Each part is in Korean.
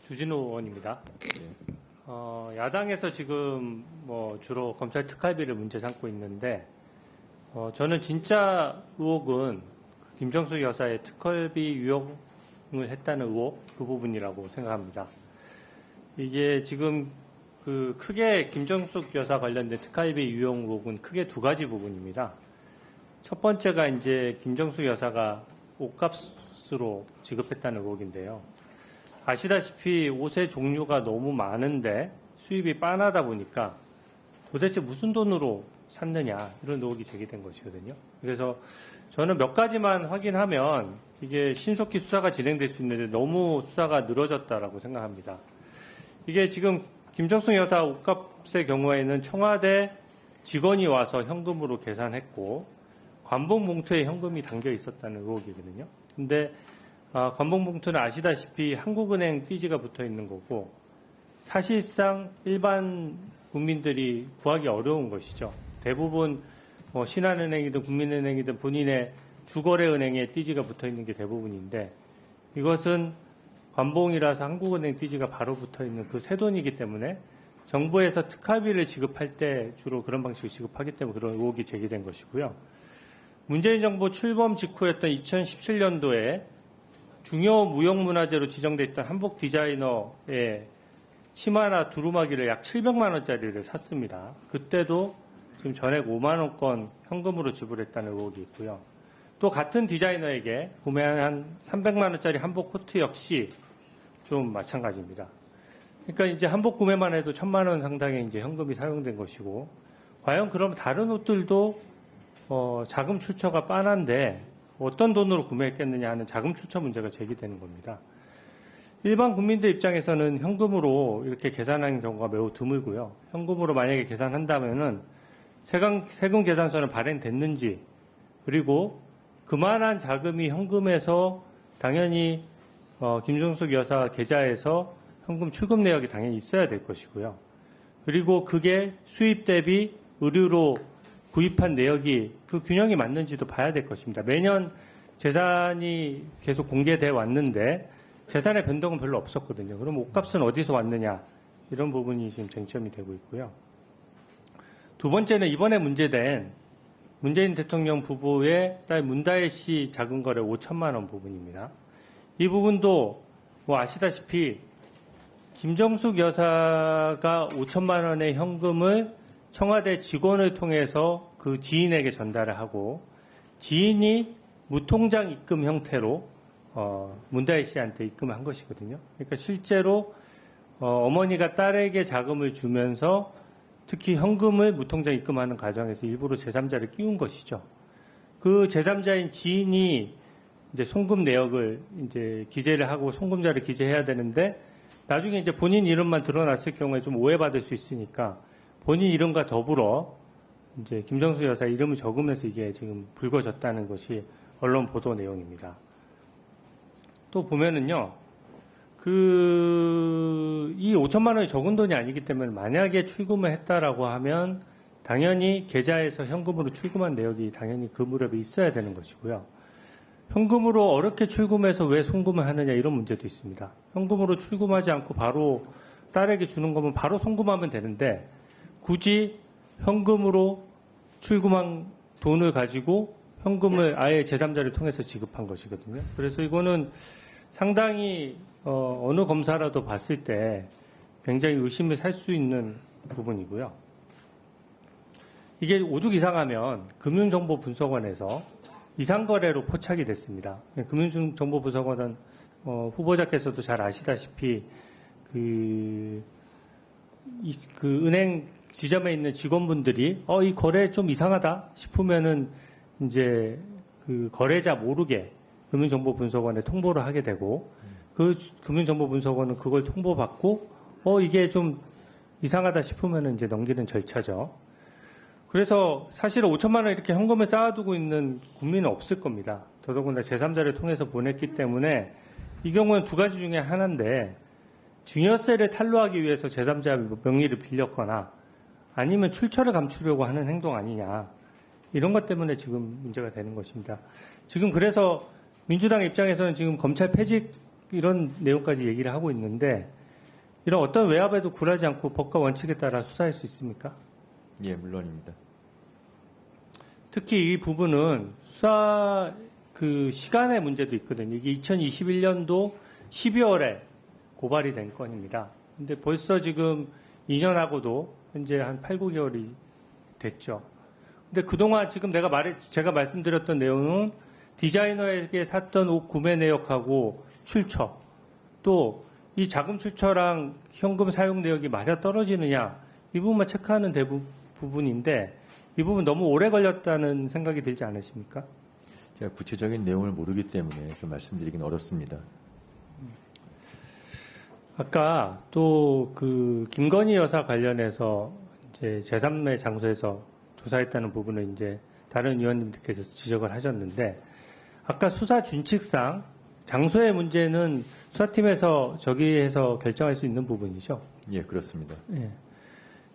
주진우 의원입니다. 야당에서 지금 주로 검찰 특활비를 문제 삼고 있는데, 저는 진짜 의혹은 김정숙 여사의 특활비 유용을 했다는 의혹, 그 부분이라고 생각합니다. 이게 지금 크게 김정숙 여사 관련된 특활비 유용 의혹은 크게 두 가지 부분입니다. 첫 번째가 이제 김정숙 여사가 옷값으로 지급했다는 의혹인데요. 아시다시피 옷의 종류가 너무 많은데 수입이 빤하다 보니까 도대체 무슨 돈으로 샀느냐, 이런 의혹이 제기된 것이거든요. 그래서 저는 몇 가지만 확인하면 이게 신속히 수사가 진행될 수 있는데 너무 수사가 늘어졌다라고 생각합니다. 이게 지금 김정숙 여사 옷값의 경우에는 청와대 직원이 와서 현금으로 계산했고 관봉 봉투에 현금이 담겨 있었다는 의혹이거든요. 근데 관봉 봉투는 아시다시피 한국은행 띠지가 붙어 있는 거고 사실상 일반 국민들이 구하기 어려운 것이죠. 대부분 신한은행이든 국민은행이든 본인의 주거래은행에 띠지가 붙어 있는 게 대부분인데 이것은 관봉이라서 한국은행 띠지가 바로 붙어 있는 그 새 돈이기 때문에 정부에서 특활비를 지급할 때 주로 그런 방식으로 지급하기 때문에 그런 의혹이 제기된 것이고요. 문재인 정부 출범 직후였던 2017년도에 중요 무형문화재로 지정돼 있던 한복 디자이너의 치마나 두루마기를 약 700만 원짜리를 샀습니다. 그때도 지금 전액 5만 원권 현금으로 지불했다는 의혹이 있고요. 또 같은 디자이너에게 구매한 한 300만 원짜리 한복 코트 역시 좀 마찬가지입니다. 그러니까 이제 한복 구매만 해도 1000만 원 상당의 이제 현금이 사용된 것이고, 과연 그럼 다른 옷들도 자금 출처가 빤한데 어떤 돈으로 구매했겠느냐 하는 자금 출처 문제가 제기되는 겁니다. 일반 국민들 입장에서는 현금으로 이렇게 계산하는 경우가 매우 드물고요. 현금으로 만약에 계산한다면은 세금 계산서는 발행됐는지, 그리고 그만한 자금이 현금에서 당연히 김정숙 여사 계좌에서 현금 출금 내역이 당연히 있어야 될 것이고요. 그리고 그게 수입 대비 의류로 구입한 내역이 그 균형이 맞는지도 봐야 될 것입니다. 매년 재산이 계속 공개돼 왔는데 재산의 변동은 별로 없었거든요. 그럼 옷값은 어디서 왔느냐, 이런 부분이 지금 쟁점이 되고 있고요. 두 번째는 이번에 문제된 문재인 대통령 부부의 딸 문다혜 씨 자금거래 5천만 원 부분입니다. 이 부분도 아시다시피 김정숙 여사가 5천만 원의 현금을 청와대 직원을 통해서 그 지인에게 전달을 하고 지인이 무통장 입금 형태로 문다혜 씨한테 입금한 것이거든요. 그러니까 실제로 어머니가 딸에게 자금을 주면서 특히 현금을 무통장 입금하는 과정에서 일부러 제3자를 끼운 것이죠. 그 제3자인 지인이 이제 송금 내역을 이제 기재를 하고 송금자를 기재해야 되는데 나중에 이제 본인 이름만 드러났을 경우에 좀 오해받을 수 있으니까 본인 이름과 더불어 이제 김정숙 여사 이름을 적으면서 이게 지금 불거졌다는 것이 언론 보도 내용입니다. 또 보면은요, 이 5천만 원이 적은 돈이 아니기 때문에 만약에 출금을 했다라고 하면 당연히 계좌에서 현금으로 출금한 내역이 당연히 그 무렵에 있어야 되는 것이고요. 현금으로 어렵게 출금해서 왜 송금을 하느냐, 이런 문제도 있습니다. 현금으로 출금하지 않고 바로 딸에게 주는 거면 바로 송금하면 되는데 굳이 현금으로 출금한 돈을 가지고 현금을 아예 제3자를 통해서 지급한 것이거든요. 그래서 이거는 상당히 어느 검사라도 봤을 때 굉장히 의심을 살 수 있는 부분이고요. 이게 오죽 이상하면 금융정보분석원에서 이상거래로 포착이 됐습니다. 금융정보분석원은 후보자께서도 잘 아시다시피 그 은행 지점에 있는 직원분들이 이 거래 좀 이상하다 싶으면은 이제 그 거래자 모르게 금융정보분석원에 통보를 하게 되고 그 금융정보분석원은 그걸 통보받고 이게 좀 이상하다 싶으면은 이제 넘기는 절차죠. 그래서 사실은 5천만 원 이렇게 현금을 쌓아두고 있는 국민은 없을 겁니다. 더더군다나 제3자를 통해서 보냈기 때문에 이 경우는 두 가지 중에 하나인데 증여세를 탈루하기 위해서 제3자 명의를 빌렸거나 아니면 출처를 감추려고 하는 행동 아니냐, 이런 것 때문에 지금 문제가 되는 것입니다. 지금 그래서 민주당 입장에서는 지금 검찰 폐직 이런 내용까지 얘기를 하고 있는데 이런 어떤 외압에도 굴하지 않고 법과 원칙에 따라 수사할 수 있습니까? 예, 물론입니다. 특히 이 부분은 수사 그 시간의 문제도 있거든요. 이게 2021년도 12월에 고발이 된 건입니다. 근데 벌써 지금 2년하고도 현재 한 8, 9개월이 됐죠. 근데 그동안 지금 제가 말씀드렸던 내용은 디자이너에게 샀던 옷 구매 내역하고 출처, 또 이 자금 출처랑 현금 사용 내역이 맞아 떨어지느냐, 이 부분만 체크하는 부분인데 이 부분 너무 오래 걸렸다는 생각이 들지 않으십니까? 제가 구체적인 내용을 모르기 때문에 좀 말씀드리긴 어렵습니다. 아까 또 그 김건희 여사 관련해서 이제 제3의 장소에서 조사했다는 부분을 이제 다른 의원님들께서 지적을 하셨는데 아까 수사 준칙상 장소의 문제는 수사팀에서 저기에서 결정할 수 있는 부분이죠. 예, 그렇습니다. 예.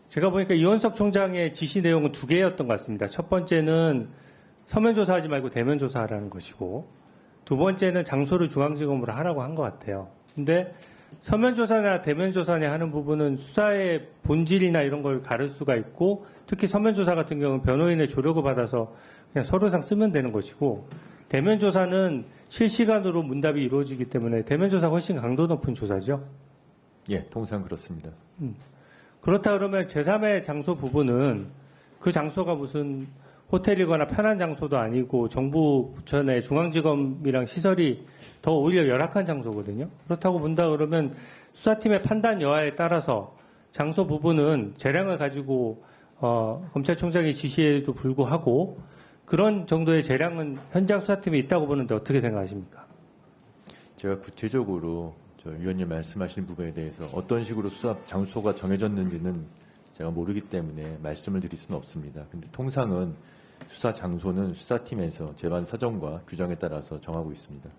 제가 보니까 이원석 총장의 지시 내용은 두 개였던 것 같습니다. 첫 번째는 서면 조사하지 말고 대면 조사하라는 것이고 두 번째는 장소를 중앙지검으로 하라고 한 것 같아요. 근데 서면 조사나 대면 조사냐 하는 부분은 수사의 본질이나 이런 걸 가를 수가 있고 특히 서면 조사 같은 경우는 변호인의 조력을 받아서 그냥 서류상 쓰면 되는 것이고 대면 조사는 실시간으로 문답이 이루어지기 때문에 대면 조사가 훨씬 강도 높은 조사죠. 예, 통상 그렇습니다. 그렇다 그러면 제3의 장소 부분은 그 장소가 무슨 호텔이거나 편한 장소도 아니고 정부 부처 내 중앙지검이랑 시설이 더 오히려 열악한 장소거든요. 그렇다고 본다 그러면 수사팀의 판단 여하에 따라서 장소 부분은 재량을 가지고 검찰총장의 지시에도 불구하고 그런 정도의 재량은 현장 수사팀에 있다고 보는데 어떻게 생각하십니까? 제가 구체적으로 저 위원님 말씀하신 부분에 대해서 어떤 식으로 수사 장소가 정해졌는지는 제가 모르기 때문에 말씀을 드릴 수는 없습니다. 근데 통상은 수사 장소는 수사팀에서 재반 사정과 규정에 따라서 정하고 있습니다.